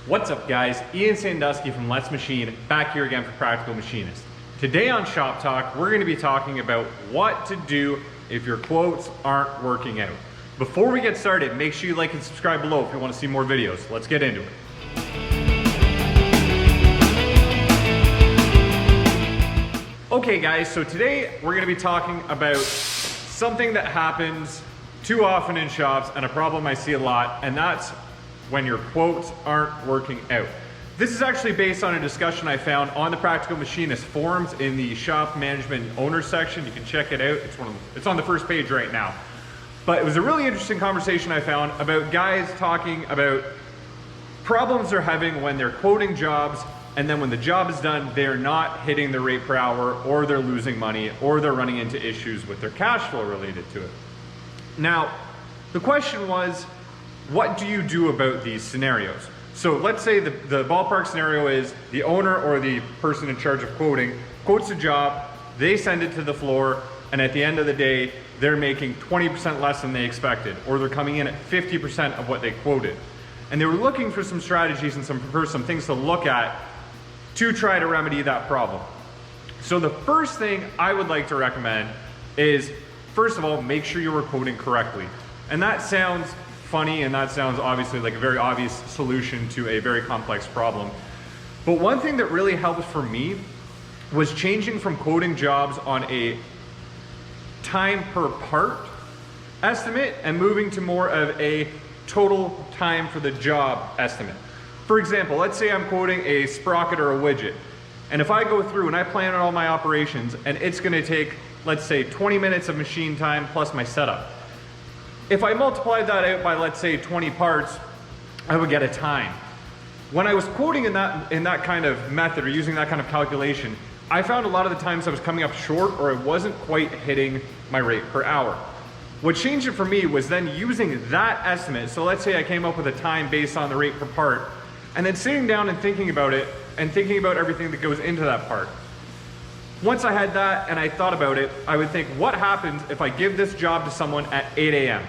What's up guys, Ian Sandusky from Let's Machine back here again for Practical Machinist. Today on Shop Talk, we're going to be talking about what to do if your quotes aren't working out. Before we get started, make sure you like and subscribe below if you want to see more videos. Let's get into it. Okay guys, so today we're going to be talking about something that happens too often in shops and a problem I see a lot, and that's when your quotes aren't working out. This is actually based on a discussion I found on the Practical Machinist forums in the shop management owner section. You can check it out. It's on the first page right now. But it was a really interesting conversation I found about guys talking about problems they're having when they're quoting jobs, and then when the job is done, they're not hitting the rate per hour, or they're losing money, or they're running into issues with their cash flow related to it. Now, the question was, what do you do about these scenarios? So let's say the ballpark scenario is the owner or the person in charge of quoting quotes a job, they send it to the floor, and at the end of the day, they're making 20% less than they expected, or they're coming in at 50% of what they quoted. And they were looking for some strategies and some things to look at to try to remedy that problem. So the first thing I would like to recommend is, first of all, make sure you were quoting correctly. And that sounds funny, and that sounds obviously like a very obvious solution to a very complex problem. But one thing that really helped for me was changing from quoting jobs on a time per part estimate and moving to more of a total time for the job estimate. For example, let's say I'm quoting a sprocket or a widget, and if I go through and I plan out all my operations and it's going to take, let's say, 20 minutes of machine time plus my setup. If I multiplied that out by, let's say, 20 parts, I would get a time. When I was quoting in that kind of method, or using that kind of calculation, I found a lot of the times I was coming up short, or I wasn't quite hitting my rate per hour. What changed it for me was then using that estimate. So let's say I came up with a time based on the rate per part, and then sitting down and thinking about it, and thinking about everything that goes into that part. Once I had that and I thought about it, I would think, what happens if I give this job to someone at 8 a.m.?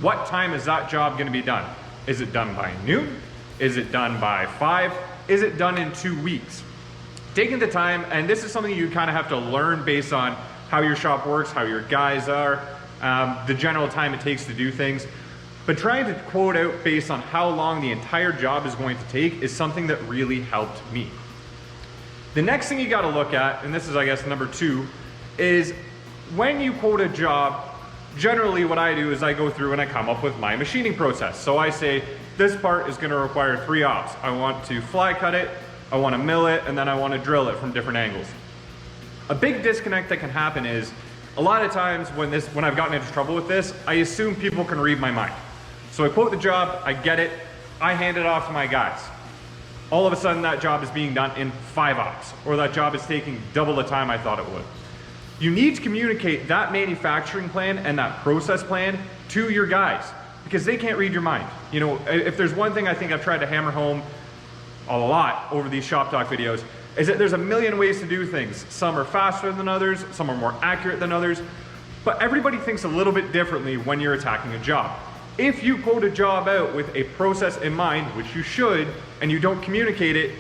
What time is that job going to be done? Is it done by noon? Is it done by 5? Is it done in 2 weeks? Taking the time, and this is something you kind of have to learn based on how your shop works, how your guys are, the general time it takes to do things. But trying to quote out based on how long the entire job is going to take is something that really helped me. The next thing you got to look at, and this is, I guess, number 2, is when you quote a job, generally what I do is I go through and I come up with my machining process. So I say, this part is going to require 3 ops. I want to fly cut it, I want to mill it, and then I want to drill it from different angles. A big disconnect that can happen is, a lot of times when I've gotten into trouble with this, I assume people can read my mind. So I quote the job, I get it, I hand it off to my guys. All of a sudden that job is being done in 5 ops, or that job is taking double the time I thought it would. You need to communicate that manufacturing plan and that process plan to your guys, because they can't read your mind. You know, if there's one thing I think I've tried to hammer home a lot over these Shop Talk videos, is that there's a million ways to do things. Some are faster than others, some are more accurate than others, but everybody thinks a little bit differently when you're attacking a job. If you quote a job out with a process in mind, which you should, and you don't communicate it,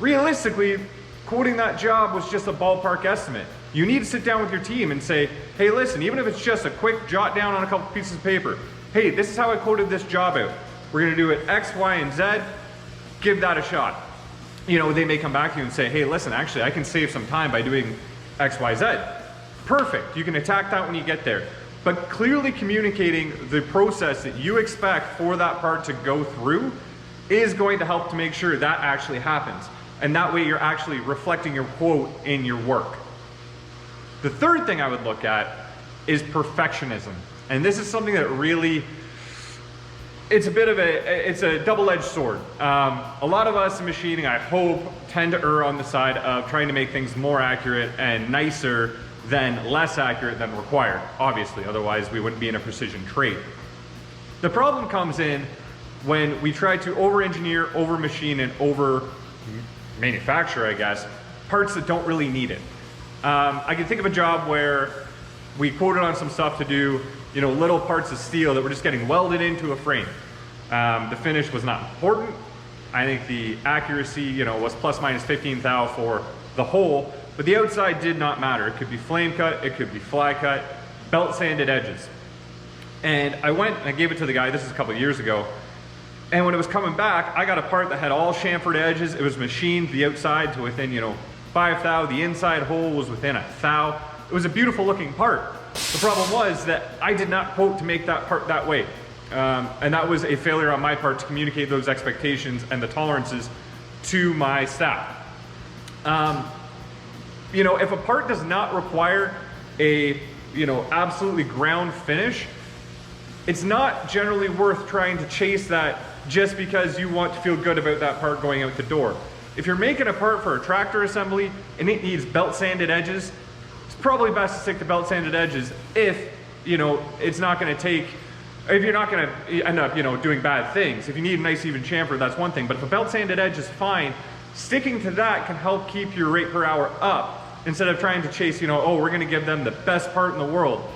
realistically, quoting that job was just a ballpark estimate. You need to sit down with your team and say, hey, listen, even if it's just a quick jot down on a couple pieces of paper, hey, this is how I quoted this job out. We're gonna do it X, Y, and Z, give that a shot. You know, they may come back to you and say, hey, listen, actually, I can save some time by doing X, Y, Z. Perfect, you can attack that when you get there. But clearly communicating the process that you expect for that part to go through is going to help to make sure that actually happens. And that way you're actually reflecting your quote in your work. The third thing I would look at is perfectionism. And this is something that really, it's a double-edged sword. A lot of us in machining, I hope, tend to err on the side of trying to make things more accurate and nicer than less accurate than required. Obviously, otherwise we wouldn't be in a precision trade. The problem comes in when we try to over-engineer, over-machine, and over-manufacture, I guess, parts that don't really need it. I can think of a job where we quoted on some stuff to do, you know, little parts of steel that were just getting welded into a frame. The finish was not important. I think the accuracy, you know, was plus minus 15 thou for the hole, but the outside did not matter. It could be flame cut, it could be fly cut, belt sanded edges. And I went and I gave it to the guy, this is a couple of years ago, and when it was coming back, I got a part that had all chamfered edges. It was machined the outside to within, you know, 5 thou. The inside hole was within a thou. It was a beautiful looking part. The problem was that I did not quote to make that part that way. And that was a failure on my part to communicate those expectations and the tolerances to my staff. You know, if a part does not require a, you know, absolutely ground finish, it's not generally worth trying to chase that just because you want to feel good about that part going out the door. If you're making a part for a tractor assembly and it needs belt sanded edges, it's probably best to stick to belt sanded edges if, you know, it's not going to take, if you're not going to end up, you know, doing bad things. If you need a nice even chamfer, that's one thing, but if a belt sanded edge is fine, sticking to that can help keep your rate per hour up instead of trying to chase, you know, oh, we're going to give them the best part in the world.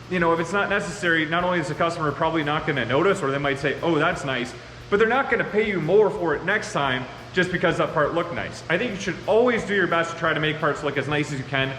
You know, if it's not necessary, not only is the customer probably not going to notice, or they might say, oh, that's nice, but they're not going to pay you more for it next time just because that part looked nice. I think you should always do your best to try to make parts look as nice as you can,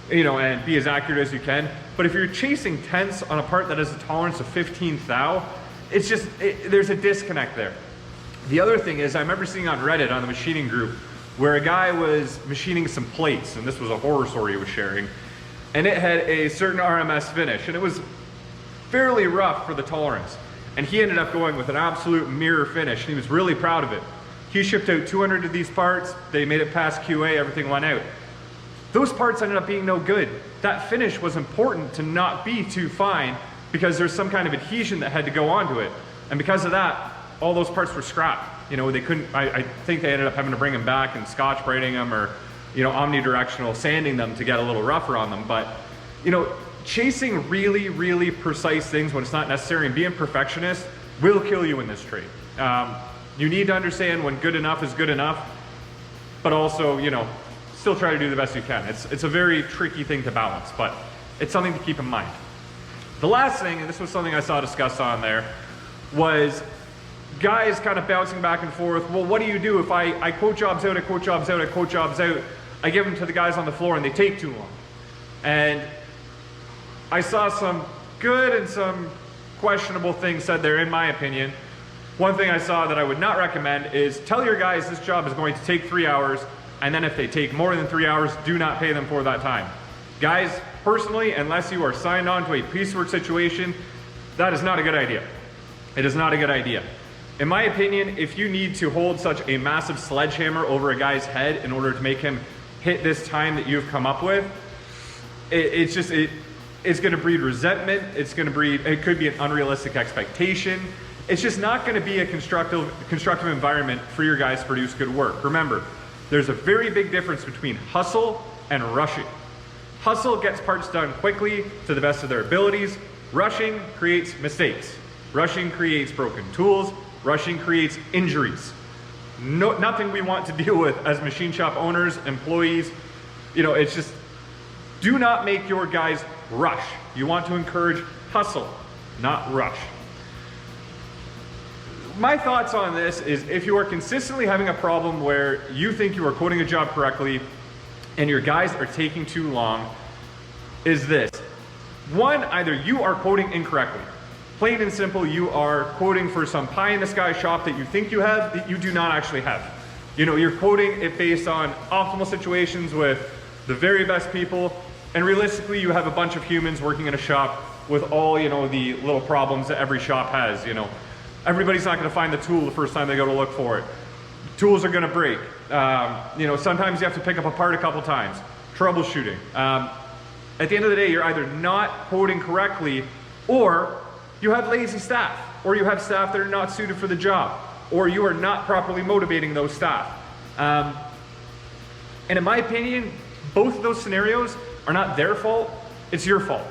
you know, and be as accurate as you can. But if you're chasing tenths on a part that has a tolerance of 15 thou, it's just, there's a disconnect there. The other thing is, I remember seeing on Reddit on the machining group where a guy was machining some plates, and this was a horror story he was sharing, and it had a certain RMS finish, and it was fairly rough for the tolerance. And he ended up going with an absolute mirror finish, and he was really proud of it. He shipped out 200 of these parts, they made it past QA, everything went out. Those parts ended up being no good. That finish was important to not be too fine because there's some kind of adhesion that had to go onto it. And because of that, all those parts were scrapped. You know, they couldn't, I think they ended up having to bring them back and Scotch braiding them, or, you know, omnidirectional sanding them to get a little rougher on them. But, you know, chasing really, really precise things when it's not necessary and being perfectionist will kill you in this trade. You need to understand when good enough is good enough, but also, you know, still try to do the best you can. It's a very tricky thing to balance, but it's something to keep in mind. The last thing, and this was something I saw discussed on there, was guys kind of bouncing back and forth. Well, what do you do if I quote jobs out, I quote jobs out, I quote jobs out, I give them to the guys on the floor and they take too long? And I saw some good and some questionable things said there, in my opinion. One thing I saw that I would not recommend is tell your guys this job is going to take 3 hours, and then if they take more than 3 hours, do not pay them for that time. Guys, personally, unless you are signed on to a piecework situation, that is not a good idea. It is not a good idea. In my opinion, if you need to hold such a massive sledgehammer over a guy's head in order to make him hit this time that you've come up with, it's going to breed resentment. It's going to breed, it could be an unrealistic expectation. It's just not going to be a constructive environment for your guys to produce good work. Remember, there's a very big difference between hustle and rushing. Hustle gets parts done quickly to the best of their abilities. Rushing creates mistakes. Rushing creates broken tools. Rushing creates injuries. Nothing we want to deal with as machine shop owners, employees. You know, it's just, do not make your guys rush. You want to encourage hustle, not rush. My thoughts on this is, if you are consistently having a problem where you think you are quoting a job correctly and your guys are taking too long, is this. One, either you are quoting incorrectly. Plain and simple, you are quoting for some pie in the sky shop that you think you have that you do not actually have. You know, you're quoting it based on optimal situations with the very best people, and realistically you have a bunch of humans working in a shop with all, you know, the little problems that every shop has, you know. Everybody's not going to find the tool the first time they go to look for it. Tools are going to break. You know, sometimes you have to pick up a part a couple times. Troubleshooting. At the end of the day, you're either not quoting correctly, or you have lazy staff, or you have staff that are not suited for the job, or you are not properly motivating those staff. And in my opinion, both of those scenarios are not their fault, it's your fault.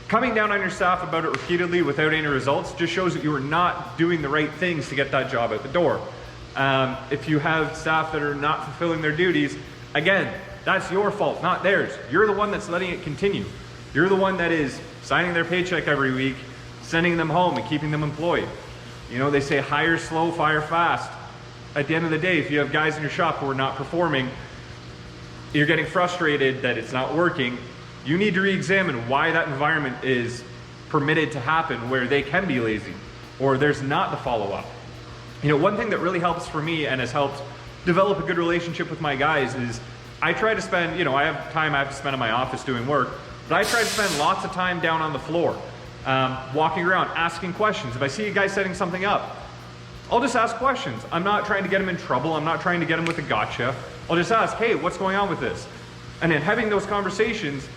Coming down on your staff about it repeatedly without any results just shows that you are not doing the right things to get that job out the door. If you have staff that are not fulfilling their duties, again, that's your fault, not theirs. You're the one that's letting it continue. You're the one that is signing their paycheck every week, sending them home and keeping them employed. You know, they say hire slow, fire fast. At the end of the day, if you have guys in your shop who are not performing, you're getting frustrated that it's not working, you need to re-examine why that environment is permitted to happen where they can be lazy or there's not the follow-up. You know, one thing that really helps for me and has helped develop a good relationship with my guys is I try to spend, you know, I have time I have to spend in my office doing work, but I try to spend lots of time down on the floor, walking around, asking questions. If I see a guy setting something up, I'll just ask questions. I'm not trying to get him in trouble. I'm not trying to get him with a gotcha. I'll just ask, hey, what's going on with this? And then having those conversations,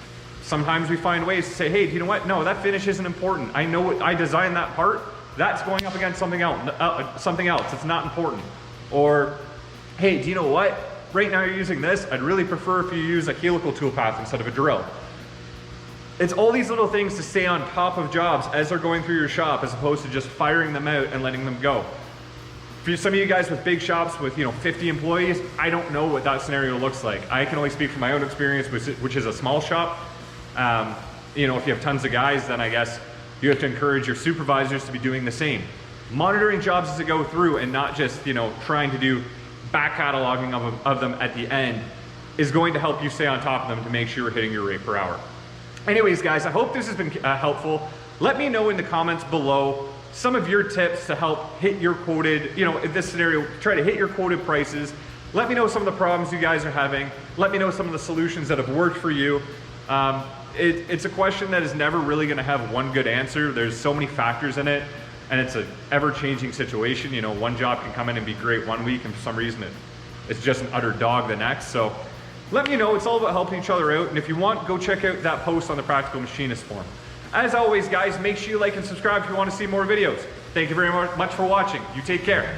sometimes we find ways to say, hey, do you know what? No, that finish isn't important. I know what I designed that part. That's going up against something else. It's not important. Or, hey, do you know what? Right now you're using this. I'd really prefer if you use a helical toolpath instead of a drill. It's all these little things to stay on top of jobs as they're going through your shop, as opposed to just firing them out and letting them go. For some of you guys with big shops with 50 employees, I don't know what that scenario looks like. I can only speak from my own experience, which is a small shop. If you have tons of guys, then I guess you have to encourage your supervisors to be doing the same. Monitoring jobs as they go through and not just trying to do back cataloging of them at the end is going to help you stay on top of them to make sure you're hitting your rate per hour. Anyways, guys, I hope this has been helpful. Let me know in the comments below some of your tips to help hit your quoted, in this scenario, try to hit your quoted prices. Let me know some of the problems you guys are having. Let me know some of the solutions that have worked for you. It's a question that is never really going to have one good answer. There's so many factors in it, and it's an ever-changing situation. One job can come in and be great one week, and for some reason it's just an utter dog the next. So let me know. It's all about helping each other out, and if you want, go check out that post on the Practical Machinist forum. As always, guys, make sure you like and subscribe if you want to see more videos. Thank you very much for watching. You take care.